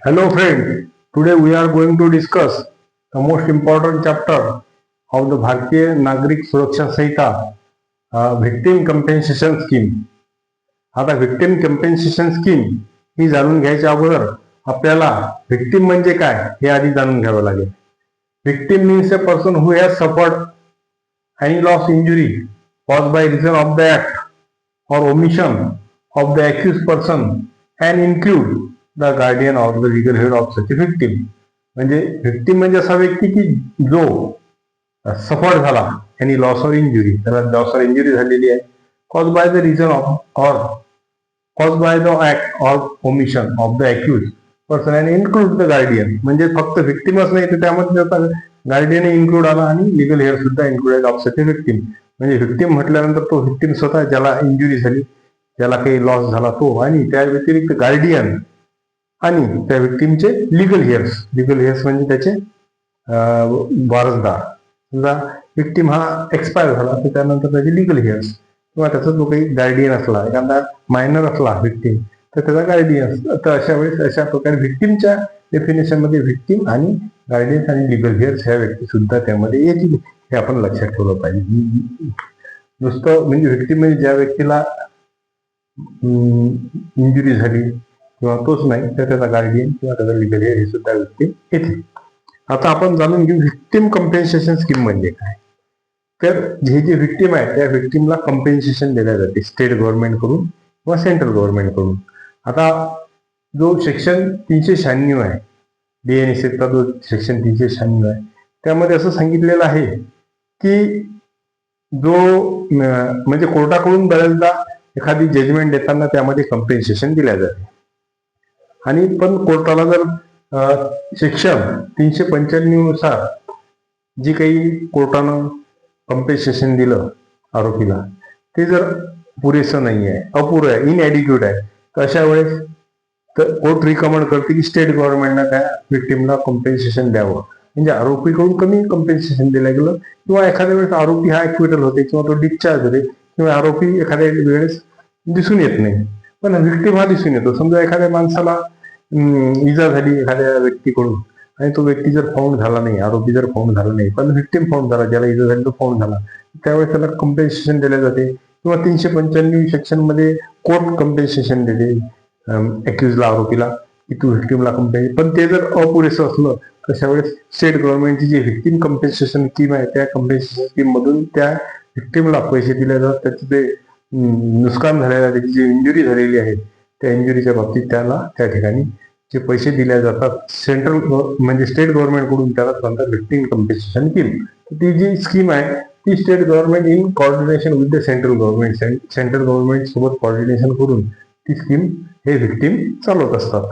Hello friend, today we are going to discuss the most important chapter of the Bharatiya Nagrik Suraksha Samhita, Victim Compensation Scheme. आता victim compensation scheme ही जाणून घ्यायच्या अगोदर आपल्याला victim म्हणजे काय हे आधी जाणून घ्यावं लागेल. Victim means a person who has suffered any loss, injury caused by reason of the act or omission of the accused person and include the guardian or the legal head of such a victim. म्हणजे victim म्हणजे असा व्यक्ती की जो suffer झाला any loss or injury, त्याला loss or injury झालेली आहे cause by the reason of or cause by the act or omission of the accuse person and include the guardian. म्हणजे फक्त व्हिक्टिमच नाही तर त्यामध्ये गार्डियन इन्क्लूड आला आणि लिगल हेअर सुद्धा included of such a victim. म्हणजे व्हिक्टिम म्हटल्यानंतर तो व्हिक्टिम स्वतः ज्याला इंजुरी झाली, ज्याला काही लॉस झाला तो, आणि त्या व्यतिरिक्त गार्डियन आणि त्या व्हिक्टिमचे लिगल हेअर्स म्हणजे त्याचे वारसदार. समजा व्हिक्टिम हा एक्सपायर झाला तर त्यानंतर त्याचे लिगल हेअर्स किंवा त्याचा जो काही गार्डियन असला, एखादा मायनर असला व्हिक्टिम तर त्याचा गार्डियन. तर अशा वेळेस अशा प्रकारे व्हिक्टिमच्या डेफिनेशन मध्ये व्हिक्टिम आणि गार्डियन्स आणि लिगल हेअर्स ह्या व्यक्ती सुद्धा त्यामध्ये येतील, हे आपण लक्षात ठेवलं पाहिजे. नुसतं म्हणजे व्हिक्टिम म्हणजे ज्या व्यक्तीला इंजुरी झाली किंवा तोच नाही तर त्याचा गार्डियन किंवा त्याचा लिगल हेअर हे सुद्धा व्यक्ती येते. आता आपण जाणून घेऊ व्हिक्टिम कम्पेन्सेशन स्कीम म्हणजे काय. तर हे जे व्हिक्टिम आहे त्या व्हिक्टिमला कम्पेन्सेशन दिल्या जाते स्टेट गव्हर्नमेंट कडून किंवा सेंट्रल गव्हर्नमेंट कडून. आता जो सेक्शन 396 आहे DNSAचा जो सेक्शन 396 आहे त्यामध्ये असं सांगितलेलं आहे की जो म्हणजे कोर्टाकडून बऱ्याचदा एखादी जजमेंट देताना त्यामध्ये कम्पेन्सेशन दिल्या जाते. आणि पण कोर्टाला जर सेक्शन 395 नुसार जी काही कोर्टानं कम्पेन्सेशन दिलं आरोपीला ते जर पुरेसं नाही आहे, अपुरं आहे, इनएडिक्युट आहे, तर अशा वेळेस तर कोर्ट रिकमेंड करते की स्टेट गव्हर्नमेंटनं त्या व्हिक्टिमला कम्पेन्सेशन द्यावं. म्हणजे आरोपीकडून कमी कम्पेन्सेशन दिलं गेलं किंवा एखाद्या वेळेस आरोपी हा ॲक्विटल होते किंवा तो डिस्चार्ज होते किंवा आरोपी एखाद्या वेळेस दिसून येत नाही पण व्हिक्टिम हा दिसून येतो. समजा एखाद्या माणसाला इजा झाली एखाद्या व्यक्तीकडून आणि तो व्यक्ती जर फाउंड झाला नाही, आरोपी जर फाउंड झाला नाही पण व्हिक्टिम फाउंड झाला, ज्याला इजा झाली तो फाउंड झाला, त्यावेळेस त्याला कम्पेन्सेशन दिले जाते. किंवा 395 सेक्शन मध्ये कोर्ट कम्पेन्सेशन देते अक्युजला, आरोपीला की तू व्हिक्टिमला कम्पेन्सेशन. पण ते जर अपुरेसं असलं तशा वेळेस स्टेट गव्हर्नमेंटची जी व्हिक्टिम कम्पेन्सेशन स्कीम आहे त्या कम्पेन्सेशन स्कीम मधून त्या व्हिक्टिमला पैसे दिले जातात. त्याचे ते नुकसान झालेलं आहे, त्याची जी इंजुरी झालेली आहे त्या इंजुरीच्या बाबतीत त्याला त्या ठिकाणी जे पैसे दिले जातात सेंट्रल म्हणजे स्टेट गव्हर्नमेंट कडून त्याला म्हणतात व्हिक्टिम कम्पेन्सेशन स्कीम. ती जी स्कीम आहे ती state government in coordination with the central government, central government सोबत कोऑर्डिनेशन करून ती स्कीम हे व्हिक्टिम चालवत असतात.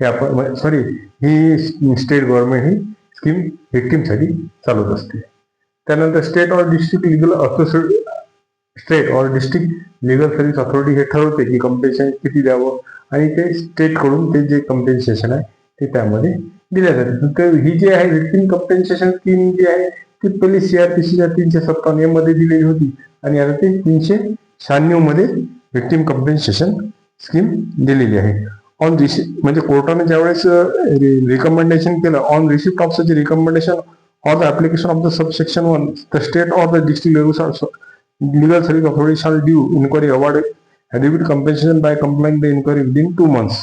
हे आपण ही स्टेट गव्हर्नमेंट ही स्कीम व्हिक्टिमसाठी चालवत असते. त्यानंतर स्टेट और डिस्ट्रिक्ट लिगल सर्व्हिस अथॉरिटी हे ठरवते की कम्पेन्सेशन किती द्यावं आणि ते स्टेट कडून ते जे कम्पेन्सेशन आहे ते त्यामध्ये दिल्या जाते. तर ही जी आहे व्हिक्टिम कम्पेन्सेशन स्कीम जी आहे ती पहिली CRPCच्या 357 मध्ये दिलेली होती आणि आता ते 396 मध्ये व्हिक्टिम कम्पेन्सेशन स्कीम दिलेली आहे. ऑन म्हणजे कोर्टाने ज्यावेळेस रिकमेंडेशन केलं on receipt of such recommendation or the application of the subsection 1, the state or the district legal service authority shall due inquiry award adequate compensation by complying the inquiry within 2 months.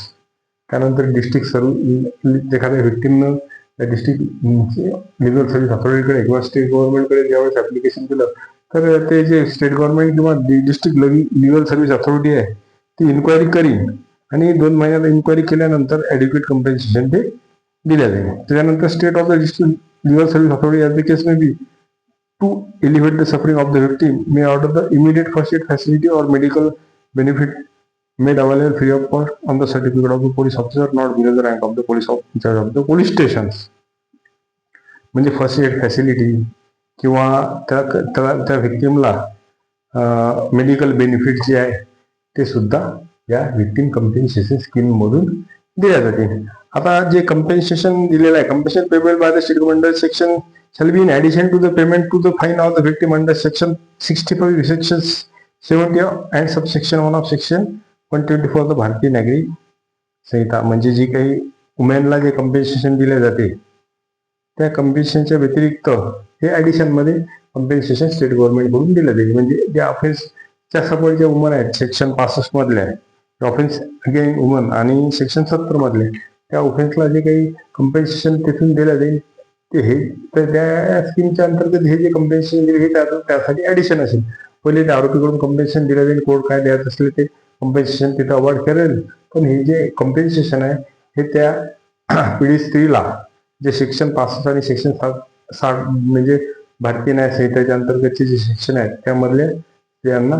त्यानंतर district service एखाद्या व्हिक्टिमनं त्या district legal service अथॉरिटीकडे किंवा state गव्हर्नमेंटकडे ज्यावेळेस application दिलं तर ते जे state government किंवा डिस्ट्रिक्ट लिगल सर्व्हिस अथॉरिटी आहे ती इन्क्वायरी करीन आणि 2 महिन्यात इन्क्वायरी केल्यानंतर ॲडिक्वेट कम्पेन्सेशन ते दिल्या जाईल. त्यानंतर state of the district legal service authority, as the case may be, to alleviate the suffering of the victim, may order the immediate first aid facility or medical benefit made available free of cost on the certificate of the police officer not below the rank of the police officer of the police stations. म्हणजे first aid facility किंवा त्या व्हिक्टिमला medical benefit जे आहे ते सुद्धा या victim compensation scheme मधून दिल्या जाते. आता जे कम्पेन्सेशन दिलेलं आहे, compensation payable by the state government section shall be in addition to the payment to the fine of the victim under section 65 section 70 and subsection 1 of section 124 of the भारतीय नागरिक संहिता. म्हणजे जी काही वुमेनला जे कम्पेन्सेशन दिले जाते त्या कम्पेन्सेशनच्या व्यतिरिक्त हे ऍडिशन मध्ये कम्पेन्सेशन स्टेट गव्हर्नमेंट कडून दिलं जाईल. म्हणजे ज्या ऑफेन्सच्या सपोर्ट ज्या वुमन आहेत सेक्शन 65 मधल्या ऑफेन्स अगेन वुमन आणि सेक्शन 70 मधले त्या ऑफेन्सला जे काही कम्पेन्सेशन तिथून दिलं जाईल ते हे तर त्या स्कीमच्या अंतर्गत हे जे कम्पेन्सेशन दिले हे त्यासाठी ऍडिशन असेल. पहिले त्या आरोपीकडून कम्पेन्सेशन दिलं जाईल, कोर्ट काय द्यायचं असले ते कम्पेन्सेशन तिथं अवॉर्ड करेल. पण हे जे कम्पेन्सेशन आहे हे त्या पीडित स्त्रीला जे सेक्शन 65 आणि सेक्शन 60 म्हणजे भारतीय न्याय संहितेच्या अंतर्गतचे जे सेक्शन आहेत त्यामधल्या स्त्रियांना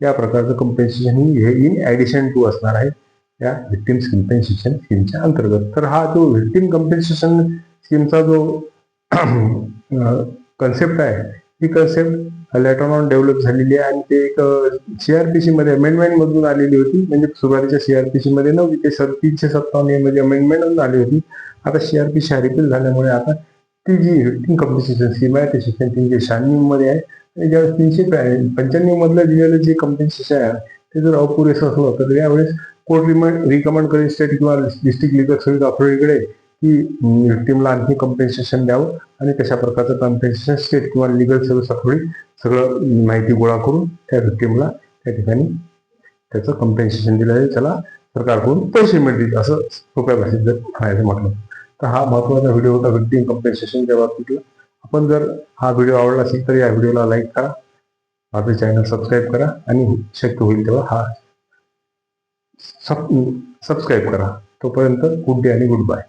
या प्रकारचं कम्पेन्सेशन हे इन ऍडिशन टू असणार आहे त्या व्हिक्टिम्स कम्पेन्सेशन स्कीमच्या अंतर्गत. तर हा जो व्हिक्टिम कम्पेन्सेशन स्कीमचा जो कन्सेप्ट आहे ही कन्सेप्ट लेटर ऑन डेव्हलप झालेली आहे आणि ते एक सीआरपीसी मध्ये अमेंडमेंट मधून आलेली होती. म्हणजे सुरुवातीच्या सीआरपीसी मध्ये नव्हती, ते 357 मध्ये अमेंडमेंट मधून आली होती. आता सीआरपीसी रिपील झाल्यामुळे आता ती जी व्हिक्टिम कम्पेन्सेशन स्कीम आहे ते सेक्शन 396 मध्ये आहे. आणि ज्यावेळेस 395 मधलं दिलेलं जे कम्पेन्सेशन आहे ते जर अपुरेसं असलं तर यावेळेस कोर्ट रिकमेंड करेल स्टेट किंवा डिस्ट्रिक्ट लिगल सर्व्हिस अथॉरिटीकडे की व्हिक्टिमला आणखी कम्पेन्सेशन द्यावं आणि कशा प्रकारचं कम्पेन्सेशन स्टेट किंवा लिगल सर्व्हिस अथॉरिटी सगळं माहिती गोळा करून त्या व्हिक्टिमला त्या ठिकाणी त्याचं कम्पेन्सेशन दिलं जाईल, त्याला सरकारकडून पैसे मिळतील असं सोप्या भाषेत जर म्हणायचं म्हटलं. तर हा महत्वाचा व्हिडिओ होता व्हिक्टिम कम्पेन्सेशनच्या बाबतीतला. आपण जर हा व्हिडिओ आवडला असेल तर या व्हिडिओला लाईक करा, माझं चॅनल सबस्क्राईब करा आणि शक्य होईल तेव्हा हा सबस्क्राईब करा. तोपर्यंत गुड डे आणि गुड बाय.